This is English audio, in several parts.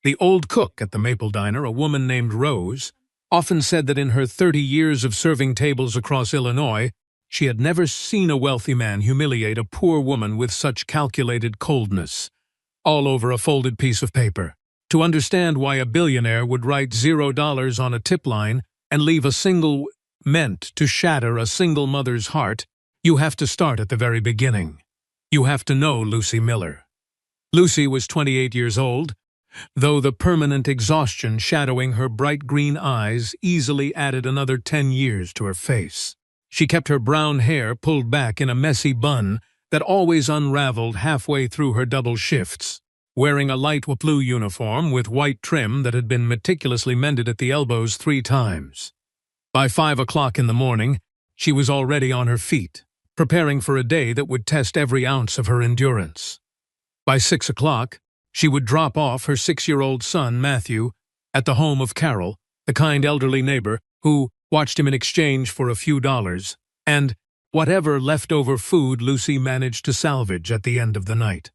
The old cook at the Maple Diner, a woman named Rose, often said that in her 30 years of serving tables across Illinois, she had never seen a wealthy man humiliate a poor woman with such calculated coldness, all over a folded piece of paper. To understand why a billionaire would write $0 on a tip line and leave a single meant to shatter a single mother's heart, you have to start at the very beginning. You have to know Lucy Miller. Lucy was 28 years old, though the permanent exhaustion shadowing her bright green eyes easily added another 10 years to her face. She kept her brown hair pulled back in a messy bun that always unraveled halfway through her double shifts, wearing a light blue uniform with white trim that had been meticulously mended at the elbows 3 times. By 5 o'clock in the morning, she was already on her feet, preparing for a day that would test every ounce of her endurance. By 6 o'clock, she would drop off her 6-year-old son, Matthew, at the home of Carol, the kind elderly neighbor who watched him in exchange for a few dollars, and whatever leftover food Lucy managed to salvage at the end of the night.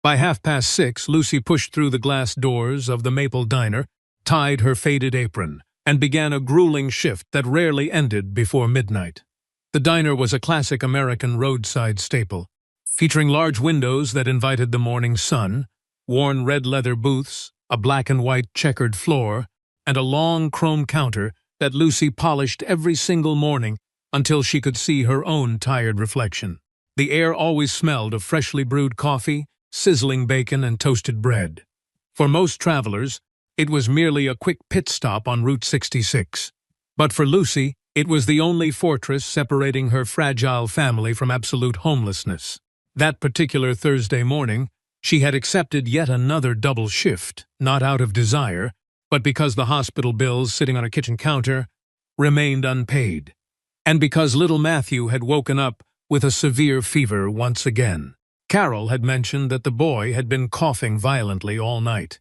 By 6:30, Lucy pushed through the glass doors of the Maple Diner, tied her faded apron, and began a grueling shift that rarely ended before midnight. The diner was a classic American roadside staple, featuring large windows that invited the morning sun, worn red leather booths, a black and white checkered floor, and a long chrome counter that Lucy polished every single morning until she could see her own tired reflection. The air always smelled of freshly brewed coffee, sizzling bacon, and toasted bread. For most travelers, it was merely a quick pit stop on Route 66. But for Lucy, it was the only fortress separating her fragile family from absolute homelessness. That particular Thursday morning, she had accepted yet another double shift, not out of desire, but because the hospital bills sitting on a kitchen counter remained unpaid, and because little Matthew had woken up with a severe fever once again. Carol had mentioned that the boy had been coughing violently all night,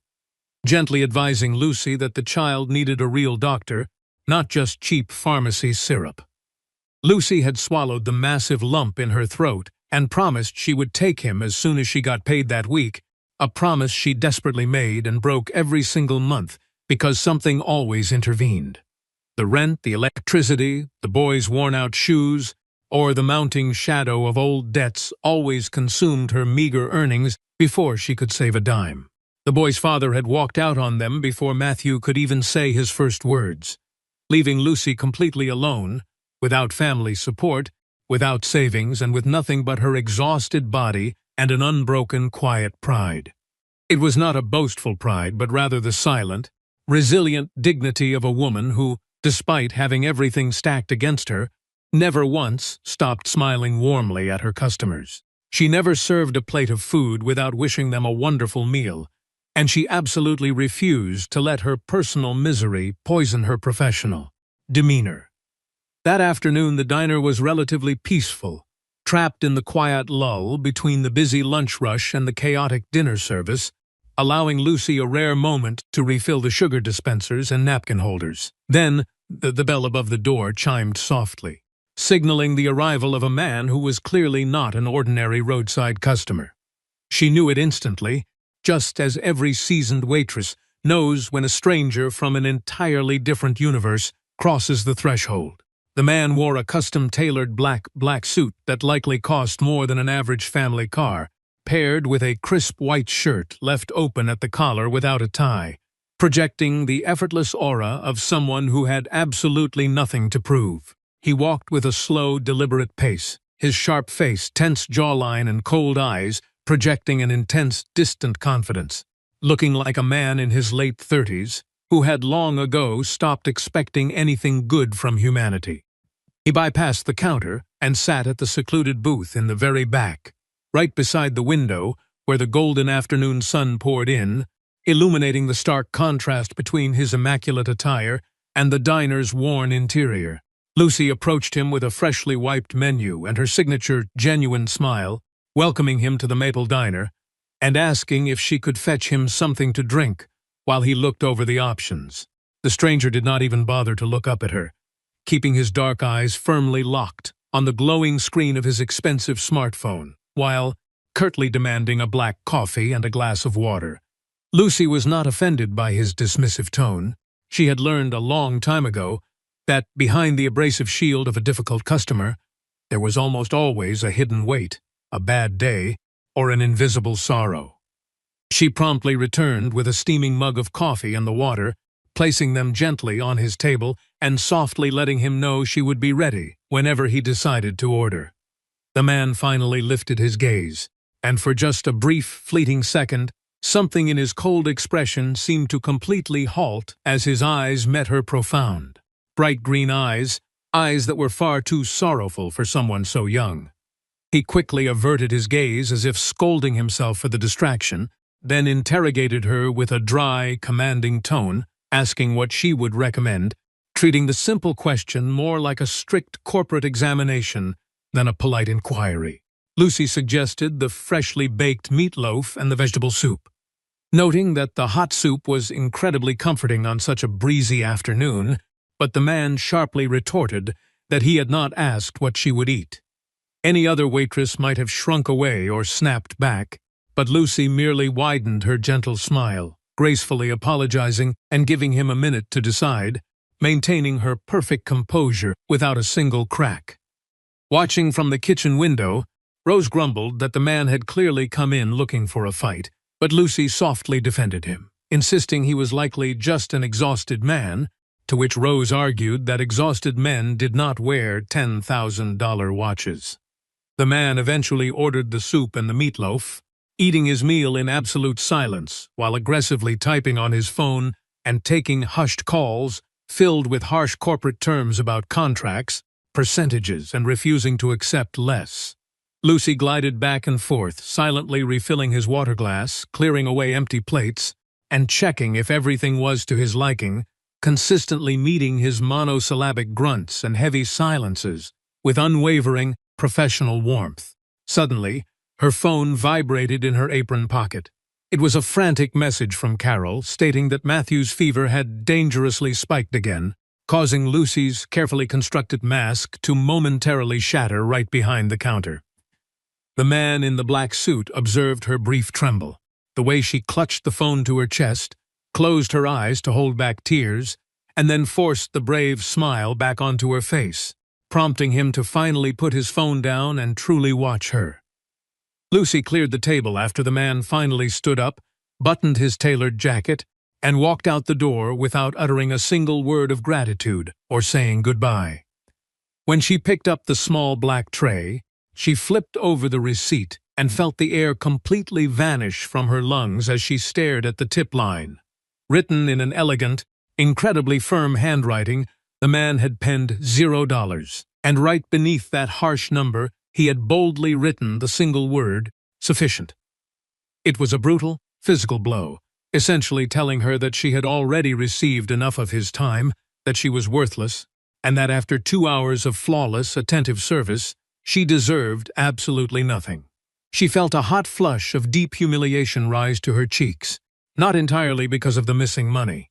gently advising Lucy that the child needed a real doctor, not just cheap pharmacy syrup. Lucy had swallowed the massive lump in her throat and promised she would take him as soon as she got paid that week, a promise she desperately made and broke every single month because something always intervened. The rent, the electricity, the boy's worn-out shoes, or the mounting shadow of old debts always consumed her meager earnings before she could save a dime. The boy's father had walked out on them before Matthew could even say his first words, leaving Lucy completely alone, without family support, without savings, and with nothing but her exhausted body and an unbroken, quiet pride. It was not a boastful pride, but rather the silent, resilient dignity of a woman who, despite having everything stacked against her, never once stopped smiling warmly at her customers. She never served a plate of food without wishing them a wonderful meal, and she absolutely refused to let her personal misery poison her professional demeanor. That afternoon, the diner was relatively peaceful, trapped in the quiet lull between the busy lunch rush and the chaotic dinner service, allowing Lucy a rare moment to refill the sugar dispensers and napkin holders. Then, the bell above the door chimed softly, signaling the arrival of a man who was clearly not an ordinary roadside customer. She knew it instantly, just as every seasoned waitress knows when a stranger from an entirely different universe crosses the threshold. The man wore a custom-tailored black suit that likely cost more than an average family car, paired with a crisp white shirt left open at the collar without a tie, projecting the effortless aura of someone who had absolutely nothing to prove. He walked with a slow, deliberate pace, his sharp face, tense jawline, and cold eyes projecting an intense, distant confidence, looking like a man in his late 30s who had long ago stopped expecting anything good from humanity. He bypassed the counter and sat at the secluded booth in the very back, right beside the window where the golden afternoon sun poured in, illuminating the stark contrast between his immaculate attire and the diner's worn interior. Lucy approached him with a freshly wiped menu and her signature genuine smile, welcoming him to the Maple Diner and asking if she could fetch him something to drink while he looked over the options. The stranger did not even bother to look up at her, keeping his dark eyes firmly locked on the glowing screen of his expensive smartphone, while curtly demanding a black coffee and a glass of water. Lucy was not offended by his dismissive tone. She had learned a long time ago that behind the abrasive shield of a difficult customer, there was almost always a hidden weight, a bad day, or an invisible sorrow. She promptly returned with a steaming mug of coffee and the water, placing them gently on his table and softly letting him know she would be ready whenever he decided to order. The man finally lifted his gaze, and for just a brief, fleeting second, something in his cold expression seemed to completely halt as his eyes met her profound, bright green eyes that were far too sorrowful for someone so young. He quickly averted his gaze as if scolding himself for the distraction, then interrogated her with a dry, commanding tone, asking what she would recommend, treating the simple question more like a strict corporate examination than a polite inquiry. Lucy suggested the freshly baked meatloaf and the vegetable soup. Noting that the hot soup was incredibly comforting on such a breezy afternoon, but the man sharply retorted that he had not asked what she would eat. Any other waitress might have shrunk away or snapped back, but Lucy merely widened her gentle smile, gracefully apologizing and giving him a minute to decide, maintaining her perfect composure without a single crack. Watching from the kitchen window, Rose grumbled that the man had clearly come in looking for a fight, but Lucy softly defended him, insisting he was likely just an exhausted man, to which Rose argued that exhausted men did not wear $10,000 watches. The man eventually ordered the soup and the meatloaf, eating his meal in absolute silence while aggressively typing on his phone and taking hushed calls filled with harsh corporate terms about contracts, percentages, and refusing to accept less. Lucy glided back and forth, silently refilling his water glass, clearing away empty plates, and checking if everything was to his liking, consistently meeting his monosyllabic grunts and heavy silences with unwavering, professional warmth. Suddenly, her phone vibrated in her apron pocket. It was a frantic message from Carol stating that Matthew's fever had dangerously spiked again, causing Lucy's carefully constructed mask to momentarily shatter right behind the counter. The man in the black suit observed her brief tremble, the way she clutched the phone to her chest, closed her eyes to hold back tears, and then forced the brave smile back onto her face, prompting him to finally put his phone down and truly watch her. Lucy cleared the table after the man finally stood up, buttoned his tailored jacket, and walked out the door without uttering a single word of gratitude or saying goodbye. When she picked up the small black tray, she flipped over the receipt and felt the air completely vanish from her lungs as she stared at the tip line. Written in an elegant, incredibly firm handwriting, the man had penned $0, and right beneath that harsh number, he had boldly written the single word, sufficient. It was a brutal, physical blow, essentially telling her that she had already received enough of his time, that she was worthless, and that after 2 hours of flawless, attentive service, she deserved absolutely nothing. She felt a hot flush of deep humiliation rise to her cheeks, not entirely because of the missing money.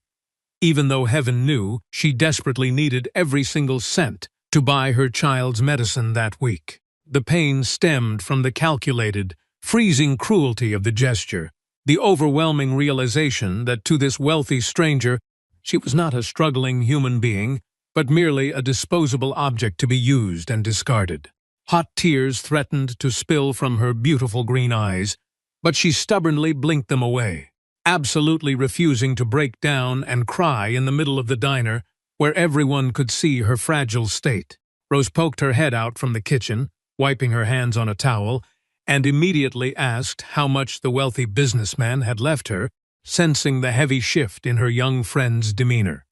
Even though heaven knew she desperately needed every single cent to buy her child's medicine that week. The pain stemmed from the calculated, freezing cruelty of the gesture, the overwhelming realization that to this wealthy stranger, she was not a struggling human being, but merely a disposable object to be used and discarded. Hot tears threatened to spill from her beautiful green eyes, but she stubbornly blinked them away, absolutely refusing to break down and cry in the middle of the diner where everyone could see her fragile state. Rose poked her head out from the kitchen, wiping her hands on a towel, and immediately asked how much the wealthy businessman had left her, sensing the heavy shift in her young friend's demeanor.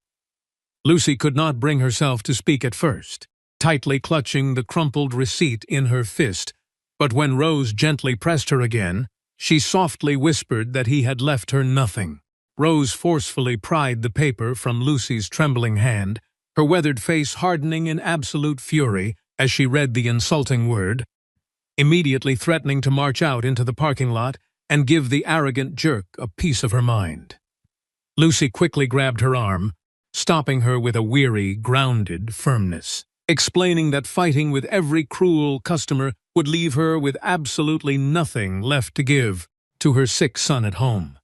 Lucy could not bring herself to speak at first, tightly clutching the crumpled receipt in her fist, but when Rose gently pressed her again, she softly whispered that he had left her nothing. Rose forcefully pried the paper from Lucy's trembling hand, her weathered face hardening in absolute fury as she read the insulting word, immediately threatening to march out into the parking lot and give the arrogant jerk a piece of her mind. Lucy quickly grabbed her arm, stopping her with a weary, grounded firmness, explaining that fighting with every cruel customer would leave her with absolutely nothing left to give to her sick son at home.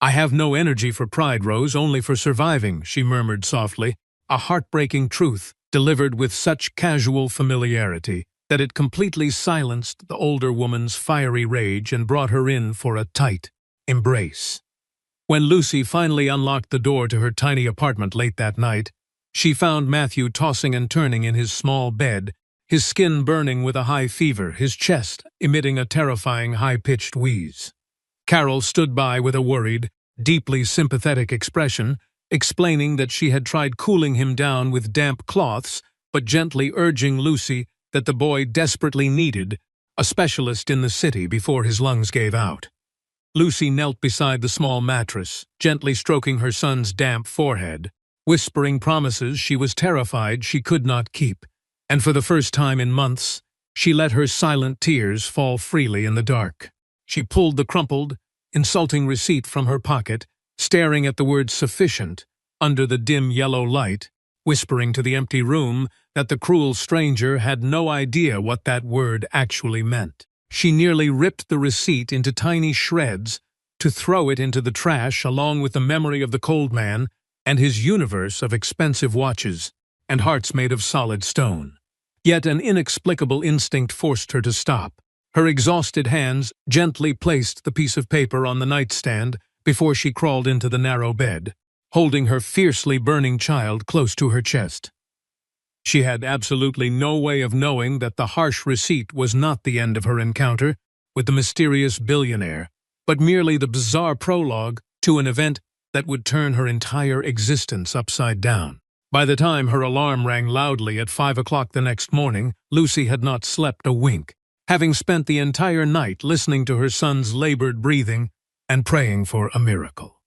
"I have no energy for pride, Rose, only for surviving," she murmured softly, a heartbreaking truth delivered with such casual familiarity that it completely silenced the older woman's fiery rage and brought her in for a tight embrace. When Lucy finally unlocked the door to her tiny apartment late that night, she found Matthew tossing and turning in his small bed, his skin burning with a high fever, his chest emitting a terrifying high-pitched wheeze. Carol stood by with a worried, deeply sympathetic expression, explaining that she had tried cooling him down with damp cloths, but gently urging Lucy that the boy desperately needed a specialist in the city before his lungs gave out. Lucy knelt beside the small mattress, gently stroking her son's damp forehead, whispering promises she was terrified she could not keep, and for the first time in months, she let her silent tears fall freely in the dark. She pulled the crumpled, insulting receipt from her pocket, staring at the word sufficient under the dim yellow light, whispering to the empty room that the cruel stranger had no idea what that word actually meant. She nearly ripped the receipt into tiny shreds to throw it into the trash along with the memory of the cold man and his universe of expensive watches and hearts made of solid stone. Yet an inexplicable instinct forced her to stop. Her exhausted hands gently placed the piece of paper on the nightstand before she crawled into the narrow bed, holding her fiercely burning child close to her chest. She had absolutely no way of knowing that the harsh receipt was not the end of her encounter with the mysterious billionaire, but merely the bizarre prologue to an event that would turn her entire existence upside down. By the time her alarm rang loudly at 5 o'clock the next morning, Lucy had not slept a wink, having spent the entire night listening to her son's labored breathing and praying for a miracle.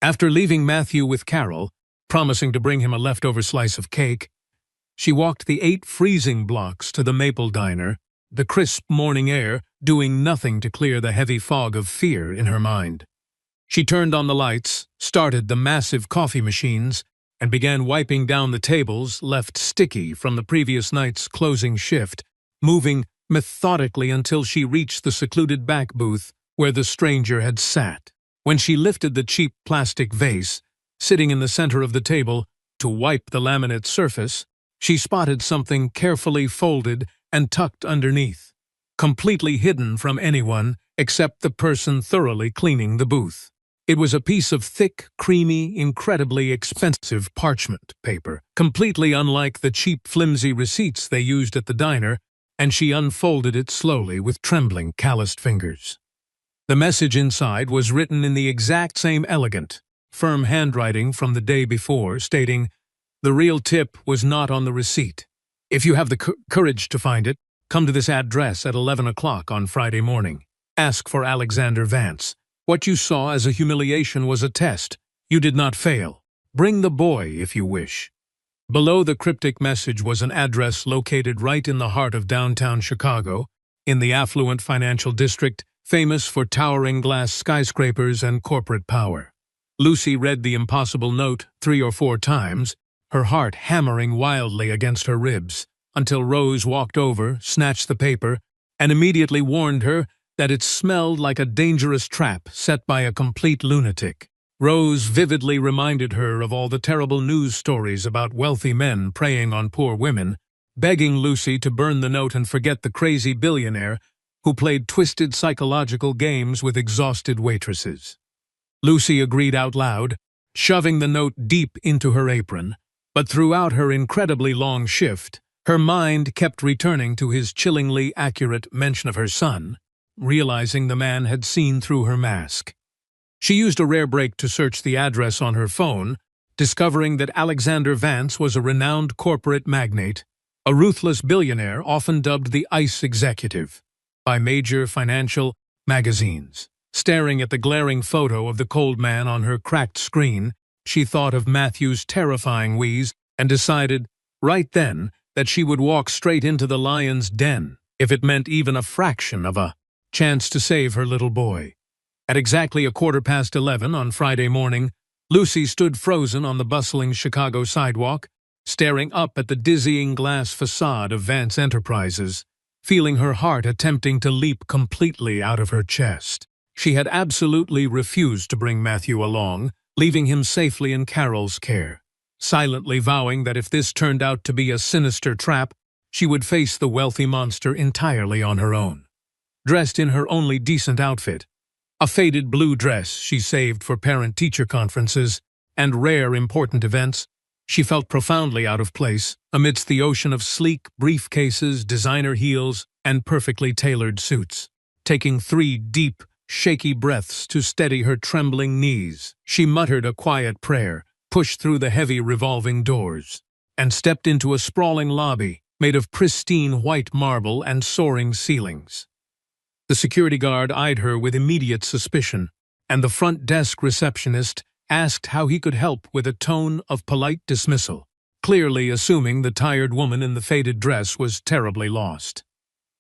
After leaving Matthew with Carol, promising to bring him a leftover slice of cake, she walked the 8 freezing blocks to the Maple Diner, the crisp morning air doing nothing to clear the heavy fog of fear in her mind. She turned on the lights, started the massive coffee machines, and began wiping down the tables left sticky from the previous night's closing shift, moving methodically until she reached the secluded back booth where the stranger had sat. When she lifted the cheap plastic vase, sitting in the center of the table, to wipe the laminate surface, she spotted something carefully folded and tucked underneath, completely hidden from anyone except the person thoroughly cleaning the booth. It was a piece of thick, creamy, incredibly expensive parchment paper, completely unlike the cheap, flimsy receipts they used at the diner, and she unfolded it slowly with trembling, calloused fingers. The message inside was written in the exact same elegant, firm handwriting from the day before, stating, "The real tip was not on the receipt. If you have the courage to find it, come to this address at 11 o'clock on Friday morning. Ask for Alexander Vance. What you saw as a humiliation was a test. You did not fail. Bring the boy if you wish." Below the cryptic message was an address located right in the heart of downtown Chicago, in the affluent financial district famous for towering glass skyscrapers and corporate power. Lucy read the impossible note 3 or 4 times, her heart hammering wildly against her ribs, until Rose walked over, snatched the paper, and immediately warned her that it smelled like a dangerous trap set by a complete lunatic. Rose vividly reminded her of all the terrible news stories about wealthy men preying on poor women, begging Lucy to burn the note and forget the crazy billionaire who played twisted psychological games with exhausted waitresses. Lucy agreed out loud, shoving the note deep into her apron, but throughout her incredibly long shift, her mind kept returning to his chillingly accurate mention of her son, realizing the man had seen through her mask. She used a rare break to search the address on her phone, discovering that Alexander Vance was a renowned corporate magnate, a ruthless billionaire often dubbed the ICE executive by major financial magazines. Staring at the glaring photo of the cold man on her cracked screen, she thought of Matthew's terrifying wheeze and decided, right then, that she would walk straight into the lion's den if it meant even a fraction of a chance to save her little boy. At exactly 11:15 on Friday morning, Lucy stood frozen on the bustling Chicago sidewalk, staring up at the dizzying glass facade of Vance Enterprises, feeling her heart attempting to leap completely out of her chest. She had absolutely refused to bring Matthew along, leaving him safely in Carol's care, silently vowing that if this turned out to be a sinister trap, she would face the wealthy monster entirely on her own. Dressed in her only decent outfit, a faded blue dress she saved for parent-teacher conferences and rare important events, she felt profoundly out of place amidst the ocean of sleek briefcases, designer heels, and perfectly tailored suits. Taking 3 deep, shaky breaths to steady her trembling knees, she muttered a quiet prayer, pushed through the heavy revolving doors, and stepped into a sprawling lobby made of pristine white marble and soaring ceilings. The security guard eyed her with immediate suspicion, and the front desk receptionist asked how he could help with a tone of polite dismissal, clearly assuming the tired woman in the faded dress was terribly lost.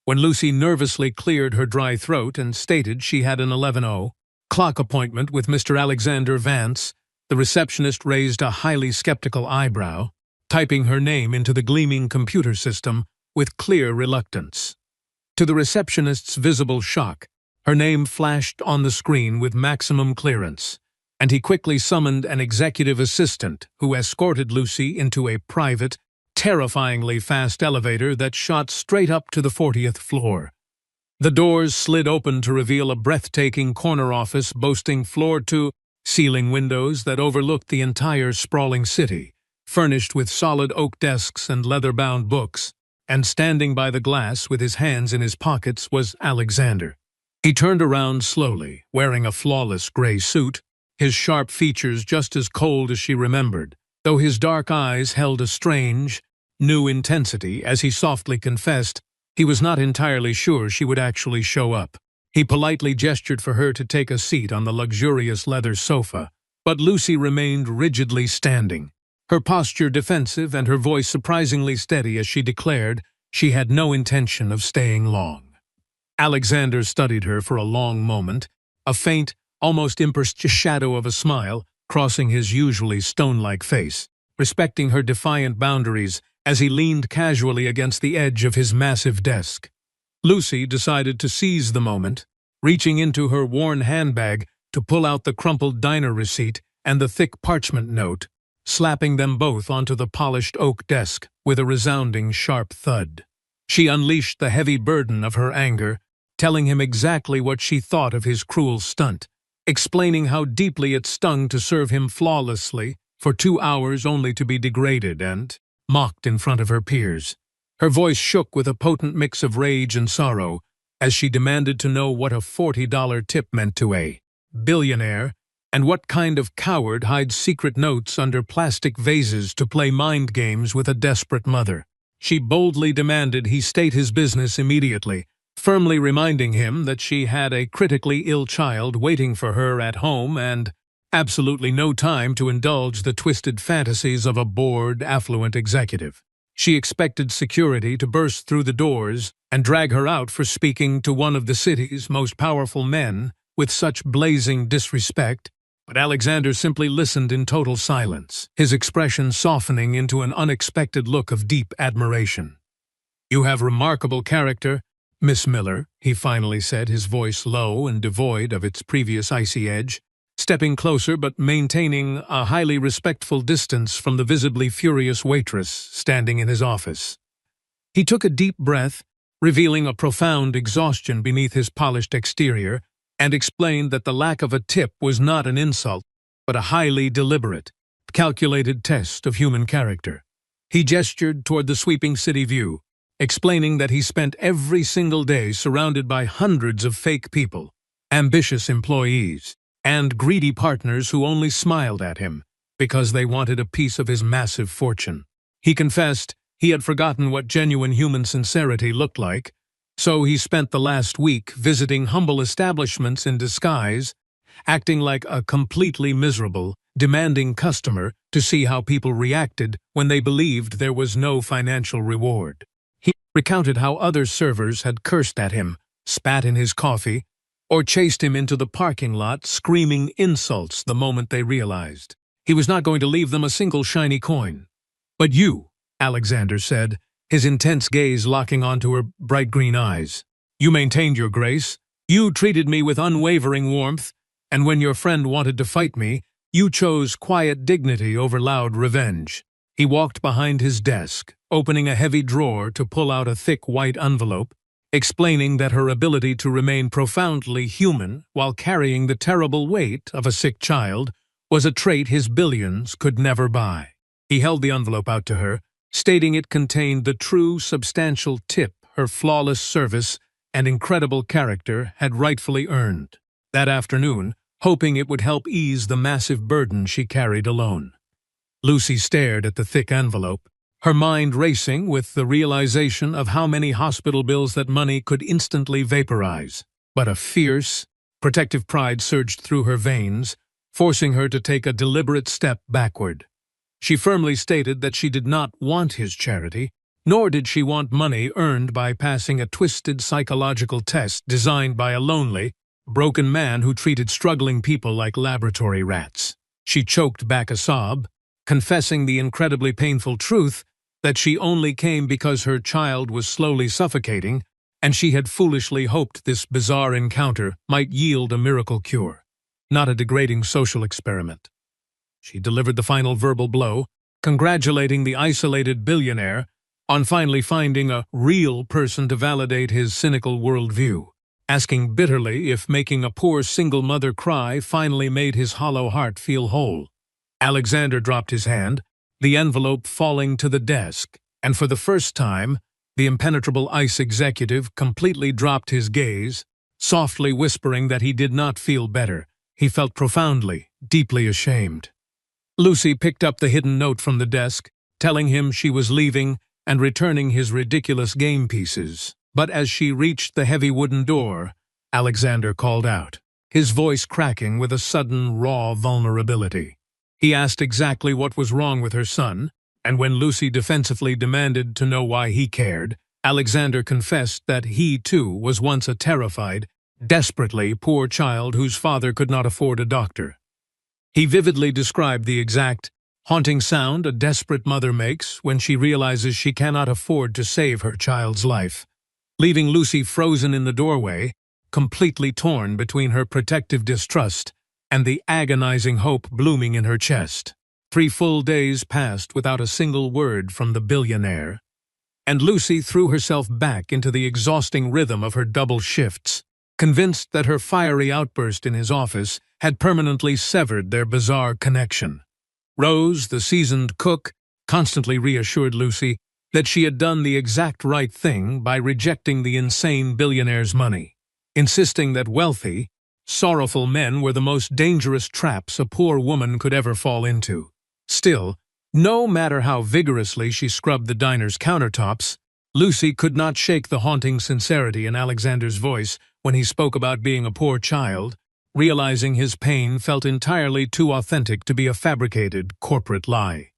When Lucy nervously cleared her dry throat and stated she had an 11:00 clock appointment with Mr. Alexander Vance, the receptionist raised a highly skeptical eyebrow, typing her name into the gleaming computer system with clear reluctance. To the receptionist's visible shock, her name flashed on the screen with maximum clearance, and he quickly summoned an executive assistant who escorted Lucy into a private, terrifyingly fast elevator that shot straight up to the 40th floor. The doors slid open to reveal a breathtaking corner office boasting floor-to-ceiling windows that overlooked the entire sprawling city, furnished with solid oak desks and leather-bound books, and standing by the glass with his hands in his pockets was Alexander. He turned around slowly, wearing a flawless gray suit, his sharp features just as cold as she remembered, though his dark eyes held a strange, new intensity as he softly confessed he was not entirely sure she would actually show up. He politely gestured for her to take a seat on the luxurious leather sofa, but Lucy remained rigidly standing, her posture defensive and her voice surprisingly steady as she declared she had no intention of staying long. Alexander studied her for a long moment, a faint, almost imperceptible shadow of a smile crossing his usually stone-like face, respecting her defiant boundaries as he leaned casually against the edge of his massive desk. Lucy decided to seize the moment, reaching into her worn handbag to pull out the crumpled diner receipt and the thick parchment note, slapping them both onto the polished oak desk with a resounding sharp thud. She unleashed the heavy burden of her anger, telling him exactly what she thought of his cruel stunt, explaining how deeply it stung to serve him flawlessly for 2 hours only to be degraded and mocked in front of her peers. Her voice shook with a potent mix of rage and sorrow as she demanded to know what a $40 tip meant to a billionaire and what kind of coward hides secret notes under plastic vases to play mind games with a desperate mother. She boldly demanded he state his business immediately, firmly reminding him that she had a critically ill child waiting for her at home and absolutely no time to indulge the twisted fantasies of a bored, affluent executive. She expected security to burst through the doors and drag her out for speaking to one of the city's most powerful men with such blazing disrespect, but Alexander simply listened in total silence, his expression softening into an unexpected look of deep admiration. "You have remarkable character, Miss Miller," he finally said, his voice low and devoid of its previous icy edge, stepping closer but maintaining a highly respectful distance from the visibly furious waitress standing in his office. He took a deep breath, revealing a profound exhaustion beneath his polished exterior, and explained that the lack of a tip was not an insult, but a highly deliberate, calculated test of human character. He gestured toward the sweeping city view, explaining that he spent every single day surrounded by hundreds of fake people, ambitious employees, and greedy partners who only smiled at him because they wanted a piece of his massive fortune. He confessed he had forgotten what genuine human sincerity looked like, so he spent the last week visiting humble establishments in disguise, acting like a completely miserable, demanding customer to see how people reacted when they believed there was no financial reward. He recounted how other servers had cursed at him, spat in his coffee, or chased him into the parking lot screaming insults the moment they realized he was not going to leave them a single shiny coin. "But you," Alexander said, his intense gaze locking onto her bright green eyes, "you maintained your grace, You treated me with unwavering warmth, and when your friend wanted to fight me, you chose quiet dignity over loud revenge." He walked behind his desk, opening a heavy drawer to pull out a thick white envelope, explaining that her ability to remain profoundly human while carrying the terrible weight of a sick child was a trait his billions could never buy. He held the envelope out to her, stating it contained the true, substantial tip her flawless service and incredible character had rightfully earned. That afternoon, hoping it would help ease the massive burden she carried alone. Lucy stared at the thick envelope, her mind racing with the realization of how many hospital bills that money could instantly vaporize. But a fierce, protective pride surged through her veins, forcing her to take a deliberate step backward. She firmly stated that she did not want his charity, nor did she want money earned by passing a twisted psychological test designed by a lonely, broken man who treated struggling people like laboratory rats. She choked back a sob, confessing the incredibly painful truth that she only came because her child was slowly suffocating, and she had foolishly hoped this bizarre encounter might yield a miracle cure, not a degrading social experiment. She delivered the final verbal blow, congratulating the isolated billionaire on finally finding a real person to validate his cynical worldview, asking bitterly if making a poor single mother cry finally made his hollow heart feel whole. Alexander dropped his hand, the envelope falling to the desk, and for the first time, the impenetrable ICE executive completely dropped his gaze, softly whispering that he did not feel better. He felt profoundly, deeply ashamed. Lucy picked up the hidden note from the desk, telling him she was leaving and returning his ridiculous game pieces. But as she reached the heavy wooden door, Alexander called out, his voice cracking with a sudden, raw vulnerability. He asked exactly what was wrong with her son, and when Lucy defensively demanded to know why he cared, Alexander confessed that he, too, was once a terrified, desperately poor child whose father could not afford a doctor. He vividly described the exact, haunting sound a desperate mother makes when she realizes she cannot afford to save her child's life, leaving Lucy frozen in the doorway, completely torn between her protective distrust and the agonizing hope blooming in her chest. 3 full days passed without a single word from the billionaire, and Lucy threw herself back into the exhausting rhythm of her double shifts, convinced that her fiery outburst in his office had permanently severed their bizarre connection. Rose, the seasoned cook, constantly reassured Lucy that she had done the exact right thing by rejecting the insane billionaire's money, insisting that wealthy, sorrowful men were the most dangerous traps a poor woman could ever fall into. Still, no matter how vigorously she scrubbed the diner's countertops, Lucy could not shake the haunting sincerity in Alexander's voice when he spoke about being a poor child, realizing his pain felt entirely too authentic to be a fabricated corporate lie.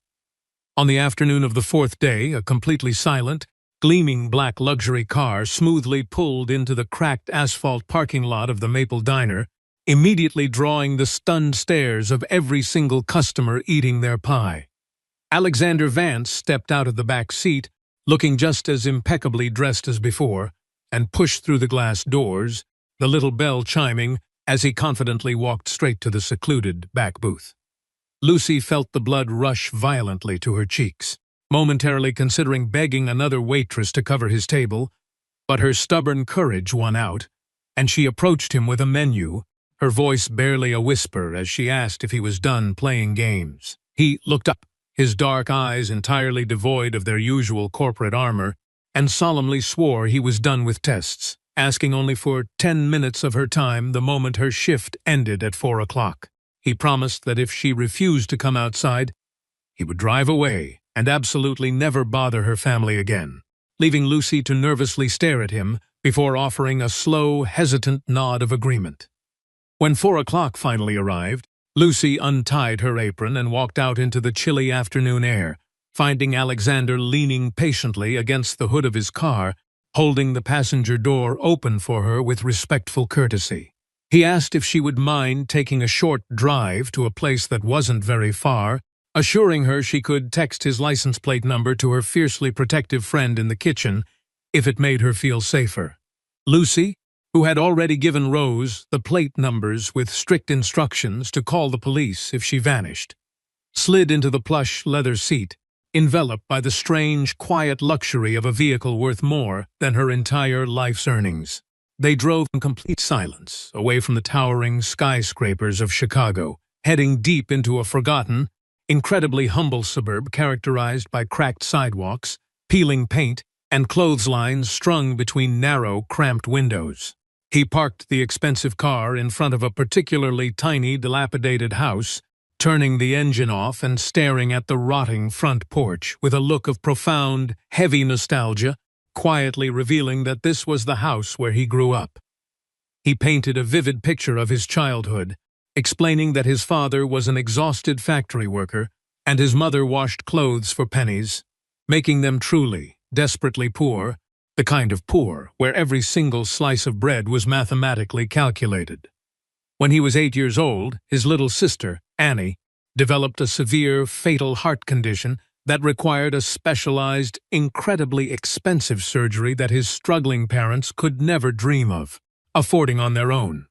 On the afternoon of the 4th day, a completely silent, gleaming black luxury car smoothly pulled into the cracked asphalt parking lot of the Maple Diner, immediately drawing the stunned stares of every single customer eating their pie. Alexander Vance stepped out of the back seat, looking just as impeccably dressed as before, and pushed through the glass doors, the little bell chiming as he confidently walked straight to the secluded back booth. Lucy felt the blood rush violently to her cheeks, momentarily considering begging another waitress to cover his table, but her stubborn courage won out, and she approached him with a menu, her voice barely a whisper as she asked if he was done playing games. He looked up, his dark eyes entirely devoid of their usual corporate armor, and solemnly swore he was done with tests, asking only for 10 minutes of her time the moment her shift ended at 4 o'clock. He promised that if she refused to come outside, he would drive away and absolutely never bother her family again, leaving Lucy to nervously stare at him before offering a slow, hesitant nod of agreement. When 4 o'clock finally arrived, Lucy untied her apron and walked out into the chilly afternoon air, finding Alexander leaning patiently against the hood of his car, holding the passenger door open for her with respectful courtesy. He asked if she would mind taking a short drive to a place that wasn't very far, assuring her she could text his license plate number to her fiercely protective friend in the kitchen if it made her feel safer. Lucy, who had already given Rose the plate numbers with strict instructions to call the police if she vanished, slid into the plush leather seat, enveloped by the strange, quiet luxury of a vehicle worth more than her entire life's earnings. They drove in complete silence, away from the towering skyscrapers of Chicago, heading deep into a forgotten, incredibly humble suburb characterized by cracked sidewalks, peeling paint, and clotheslines strung between narrow, cramped windows. He parked the expensive car in front of a particularly tiny, dilapidated house, turning the engine off and staring at the rotting front porch with a look of profound, heavy nostalgia, quietly revealing that this was the house where he grew up. He painted a vivid picture of his childhood, explaining that his father was an exhausted factory worker and his mother washed clothes for pennies, making them truly, desperately poor, the kind of poor where every single slice of bread was mathematically calculated. When he was 8 years old, his little sister, Annie, developed a severe, fatal heart condition that required a specialized, incredibly expensive surgery that his struggling parents could never dream of affording on their own.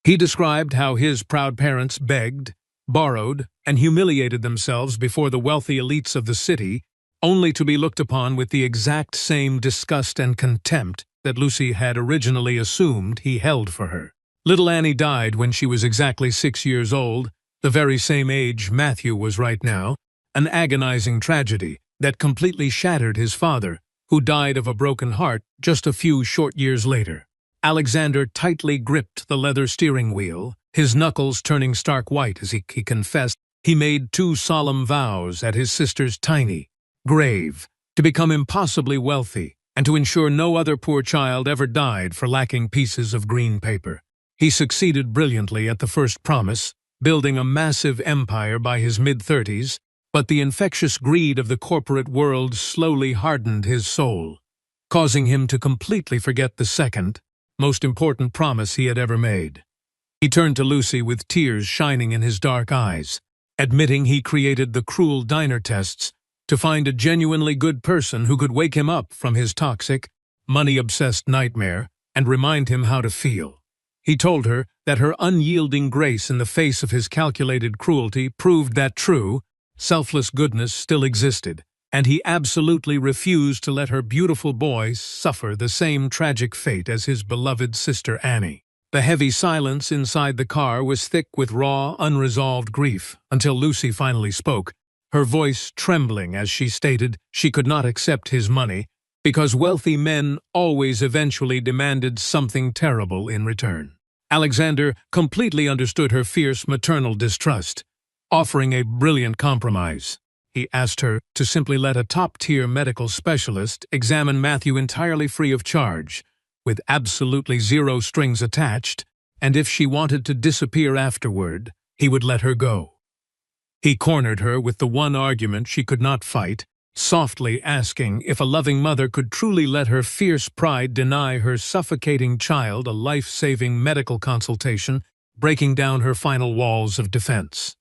He described how his proud parents begged, borrowed, and humiliated themselves before the wealthy elites of the city, only to be looked upon with the exact same disgust and contempt that Lucy had originally assumed he held for her. Little Annie died when she was exactly 6 years old, the very same age Matthew was right now, an agonizing tragedy that completely shattered his father, who died of a broken heart just a few short years later. Alexander tightly gripped the leather steering wheel, his knuckles turning stark white as he confessed he made 2 solemn vows at his sister's tiny grave to become impossibly wealthy and to ensure no other poor child ever died for lacking pieces of green paper. He succeeded brilliantly at the first promise, building a massive empire by his mid-30s, but the infectious greed of the corporate world slowly hardened his soul, causing him to completely forget the second, most important promise he had ever made. He turned to Lucy with tears shining in his dark eyes, admitting he created the cruel diner tests to find a genuinely good person who could wake him up from his toxic, money-obsessed nightmare and remind him how to feel. He told her that her unyielding grace in the face of his calculated cruelty proved that true, selfless goodness still existed, and he absolutely refused to let her beautiful boy suffer the same tragic fate as his beloved sister Annie. The heavy silence inside the car was thick with raw, unresolved grief until Lucy finally spoke, her voice trembling as she stated she could not accept his money because wealthy men always eventually demanded something terrible in return. Alexander completely understood her fierce maternal distrust, offering a brilliant compromise. He asked her to simply let a top-tier medical specialist examine Matthew entirely free of charge, with absolutely zero strings attached, and if she wanted to disappear afterward, he would let her go. He cornered her with the one argument she could not fight, softly asking if a loving mother could truly let her fierce pride deny her suffocating child a life-saving medical consultation, breaking down her final walls of defense.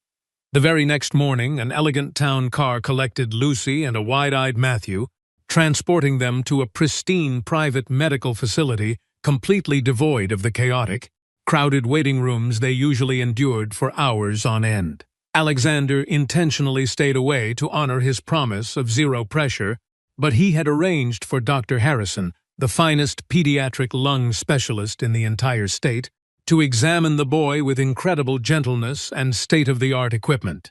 The very next morning, an elegant town car collected Lucy and a wide-eyed Matthew, transporting them to a pristine private medical facility completely devoid of the chaotic, crowded waiting rooms they usually endured for hours on end. Alexander intentionally stayed away to honor his promise of zero pressure, but he had arranged for Dr. Harrison, the finest pediatric lung specialist in the entire state, to examine the boy with incredible gentleness and state-of-the-art equipment.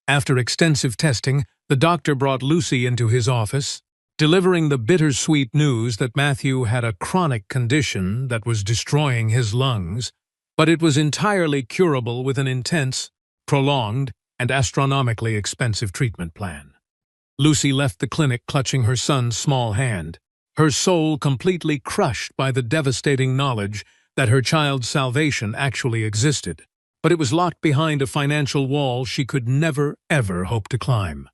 After extensive testing, the doctor brought Lucy into his office, delivering the bittersweet news that Matthew had a chronic condition that was destroying his lungs, but it was entirely curable with an intense, prolonged, and astronomically expensive treatment plan. Lucy left the clinic clutching her son's small hand, her soul completely crushed by the devastating knowledge that her child's salvation actually existed, but it was locked behind a financial wall she could never, ever hope to climb.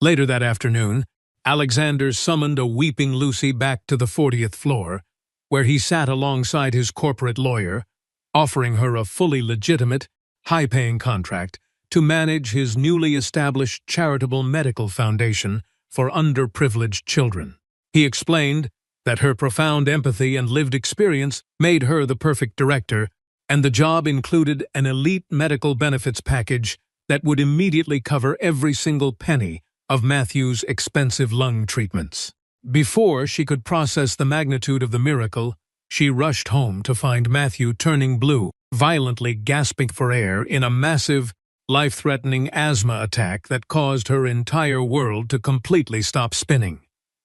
Later that afternoon, Alexander summoned a weeping Lucy back to the 40th floor, where he sat alongside his corporate lawyer, offering her a fully legitimate, high-paying contract to manage his newly established charitable medical foundation for underprivileged children. He explained that her profound empathy and lived experience made her the perfect director, and the job included an elite medical benefits package that would immediately cover every single penny of Matthew's expensive lung treatments. Before she could process the magnitude of the miracle, she rushed home to find Matthew turning blue, violently gasping for air in a massive, life-threatening asthma attack that caused her entire world to completely stop spinning.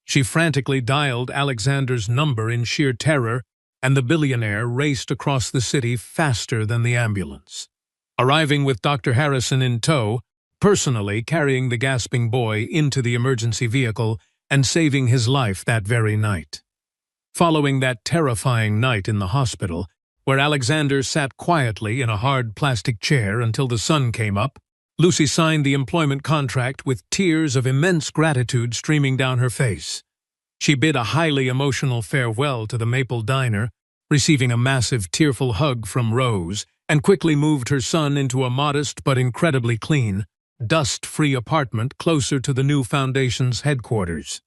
She frantically dialed Alexander's number in sheer terror, and the billionaire raced across the city faster than the ambulance. Arriving with Dr. Harrison in tow, personally carrying the gasping boy into the emergency vehicle and saving his life that very night. Following that terrifying night in the hospital, where Alexander sat quietly in a hard plastic chair until the sun came up, Lucy signed the employment contract with tears of immense gratitude streaming down her face. She bid a highly emotional farewell to the Maple Diner, receiving a massive, tearful hug from Rose, and quickly moved her son into a modest but incredibly clean, dust-free apartment closer to the new foundation's headquarters.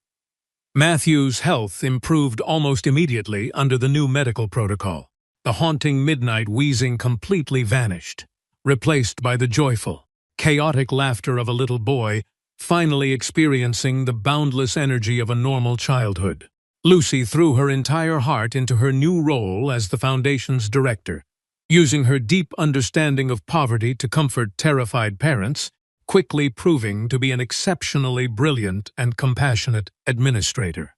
Matthew's health improved almost immediately under the new medical protocol. The haunting midnight wheezing completely vanished, replaced by the joyful, chaotic laughter of a little boy finally experiencing the boundless energy of a normal childhood. Lucy threw her entire heart into her new role as the Foundation's director, using her deep understanding of poverty to comfort terrified parents, quickly proving to be an exceptionally brilliant and compassionate administrator.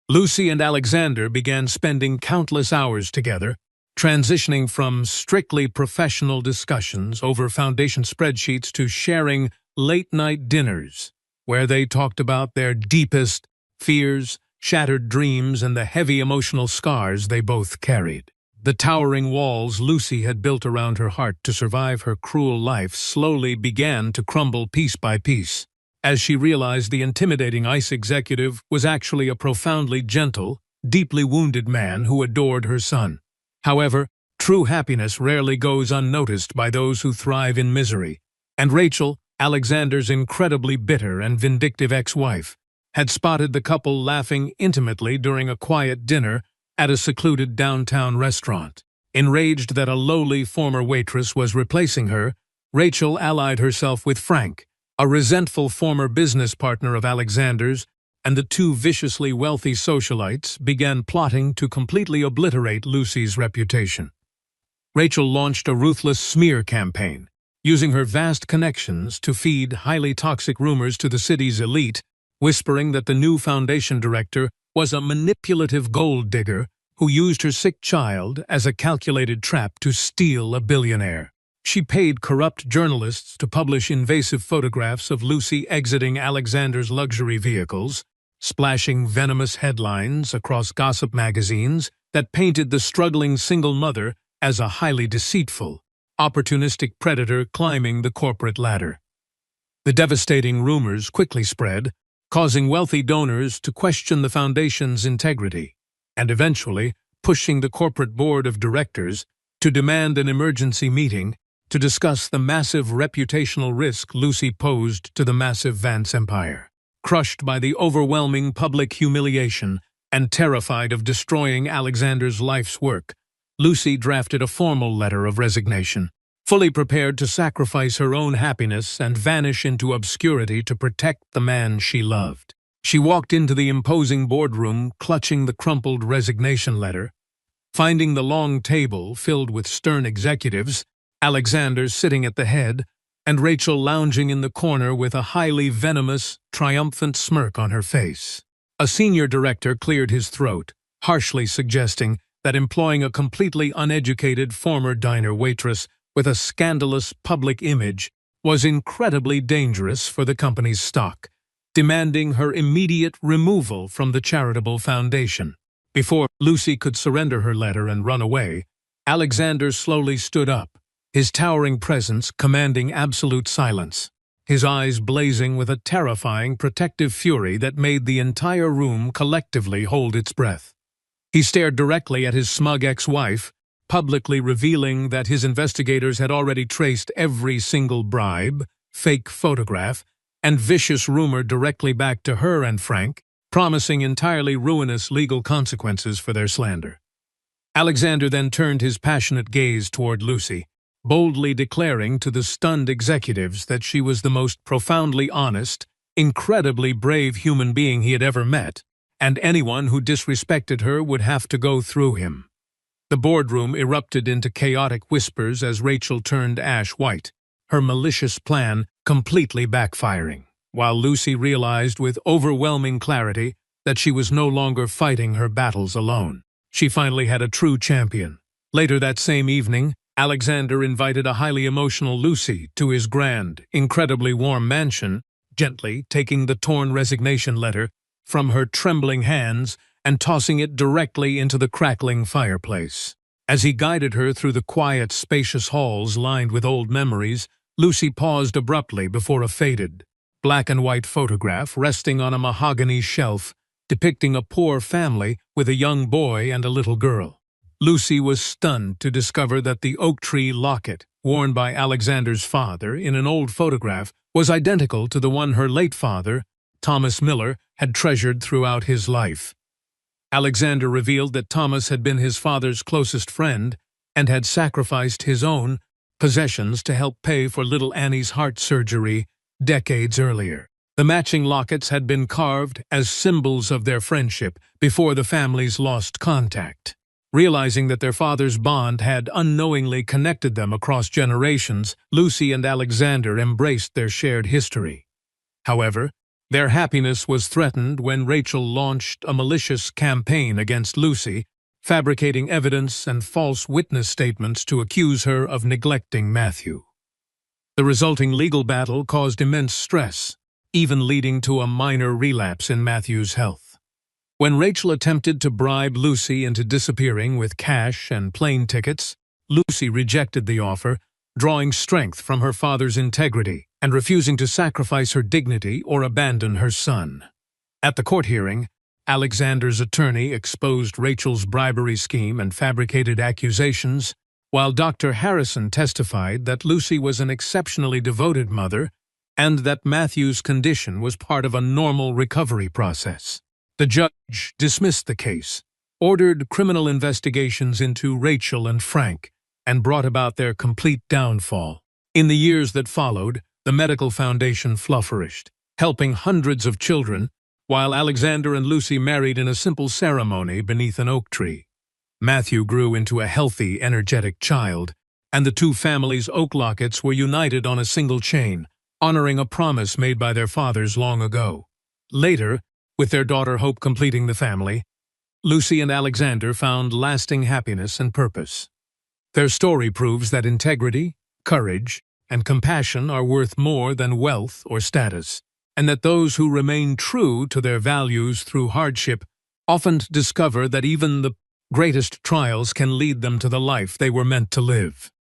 Lucy and Alexander began spending countless hours together, transitioning from strictly professional discussions over Foundation spreadsheets to sharing late-night dinners, where they talked about their deepest fears, shattered dreams, and the heavy emotional scars they both carried. The towering walls Lucy had built around her heart to survive her cruel life slowly began to crumble piece by piece, as she realized the intimidating ICE executive was actually a profoundly gentle, deeply wounded man who adored her son. However, true happiness rarely goes unnoticed by those who thrive in misery, and Rachel, Alexander's incredibly bitter and vindictive ex-wife, had spotted the couple laughing intimately during a quiet dinner at a secluded downtown restaurant. Enraged that a lowly former waitress was replacing her, Rachel allied herself with Frank, a resentful former business partner of Alexander's, and the two viciously wealthy socialites began plotting to completely obliterate Lucy's reputation. Rachel launched a ruthless smear campaign, using her vast connections to feed highly toxic rumors to the city's elite, whispering that the new Foundation director was a manipulative gold digger who used her sick child as a calculated trap to steal a billionaire. She paid corrupt journalists to publish invasive photographs of Lucy exiting Alexander's luxury vehicles, splashing venomous headlines across gossip magazines that painted the struggling single mother as a highly deceitful, opportunistic predator climbing the corporate ladder. The devastating rumors quickly spread, causing wealthy donors to question the Foundation's integrity, and eventually pushing the corporate board of directors to demand an emergency meeting to discuss the massive reputational risk Lucy posed to the massive Vance empire. Crushed by the overwhelming public humiliation and terrified of destroying Alexander's life's work, Lucy drafted a formal letter of resignation, fully prepared to sacrifice her own happiness and vanish into obscurity to protect the man she loved. She walked into the imposing boardroom clutching the crumpled resignation letter, finding the long table filled with stern executives, Alexander sitting at the head, and Rachel lounging in the corner with a highly venomous, triumphant smirk on her face. A senior director cleared his throat, harshly suggesting that employing a completely uneducated former diner waitress with a scandalous public image was incredibly dangerous for the company's stock, demanding her immediate removal from the charitable foundation. Before Lucy could surrender her letter and run away, Alexander slowly stood up, his towering presence commanding absolute silence, his eyes blazing with a terrifying protective fury that made the entire room collectively hold its breath. He stared directly at his smug ex-wife, publicly revealing that his investigators had already traced every single bribe, fake photograph, and vicious rumor directly back to her and Frank, promising entirely ruinous legal consequences for their slander. Alexander then turned his passionate gaze toward Lucy, boldly declaring to the stunned executives that she was the most profoundly honest, incredibly brave human being he had ever met, and anyone who disrespected her would have to go through him. The boardroom erupted into chaotic whispers as Rachel turned ash white, her malicious plan completely backfiring, while Lucy realized with overwhelming clarity that she was no longer fighting her battles alone. She finally had a true champion. Later that same evening, Alexander invited a highly emotional Lucy to his grand, incredibly warm mansion, gently taking the torn resignation letter from her trembling hands and tossing it directly into the crackling fireplace. As he guided her through the quiet, spacious halls lined with old memories, Lucy paused abruptly before a faded, black-and-white photograph resting on a mahogany shelf depicting a poor family with a young boy and a little girl. Lucy was stunned to discover that the oak tree locket worn by Alexander's father in an old photograph was identical to the one her late father, Thomas Miller, had treasured throughout his life. Alexander revealed that Thomas had been his father's closest friend and had sacrificed his own possessions to help pay for little Annie's heart surgery decades earlier. The matching lockets had been carved as symbols of their friendship before the families lost contact. Realizing that their father's bond had unknowingly connected them across generations, Lucy and Alexander embraced their shared history. However, their happiness was threatened when Rachel launched a malicious campaign against Lucy, fabricating evidence and false witness statements to accuse her of neglecting Matthew. The resulting legal battle caused immense stress, even leading to a minor relapse in Matthew's health. When Rachel attempted to bribe Lucy into disappearing with cash and plane tickets, Lucy rejected the offer, drawing strength from her father's integrity and refusing to sacrifice her dignity or abandon her son. At the court hearing, Alexander's attorney exposed Rachel's bribery scheme and fabricated accusations, while Dr. Harrison testified that Lucy was an exceptionally devoted mother and that Matthew's condition was part of a normal recovery process. The judge dismissed the case, ordered criminal investigations into Rachel and Frank, and brought about their complete downfall. In the years that followed, the medical foundation flourished, helping hundreds of children, while Alexander and Lucy married in a simple ceremony beneath an oak tree. Matthew grew into a healthy, energetic child, and the two families' oak lockets were united on a single chain, honoring a promise made by their fathers long ago. Later, with their daughter Hope completing the family, Lucy and Alexander found lasting happiness and purpose. Their story proves that integrity, courage, and compassion are worth more than wealth or status, and that those who remain true to their values through hardship often discover that even the greatest trials can lead them to the life they were meant to live.